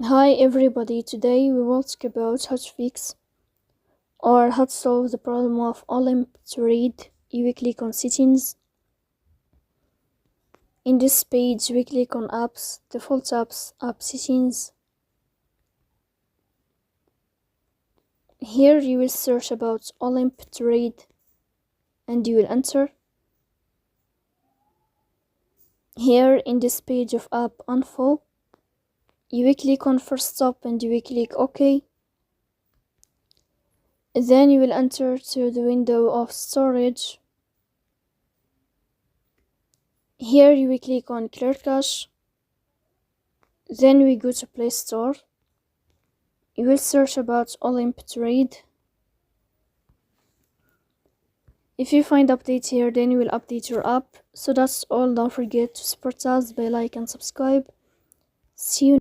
Hi everybody, today we will talk about how to fix or how to solve the problem of Olymp to read. You click on settings. In this page we click on apps, default apps, app settings. Here you will search about Olymp to read and you will enter. Here in this page of app info, you will click on first stop and you will click OK. Then you will enter to the window of storage. Here you will click on clear cache. Then we go to Play Store. You will search about Olymp to read. If you find updates here, then you will update your app. So that's all. Don't forget to support us by like and subscribe. See you.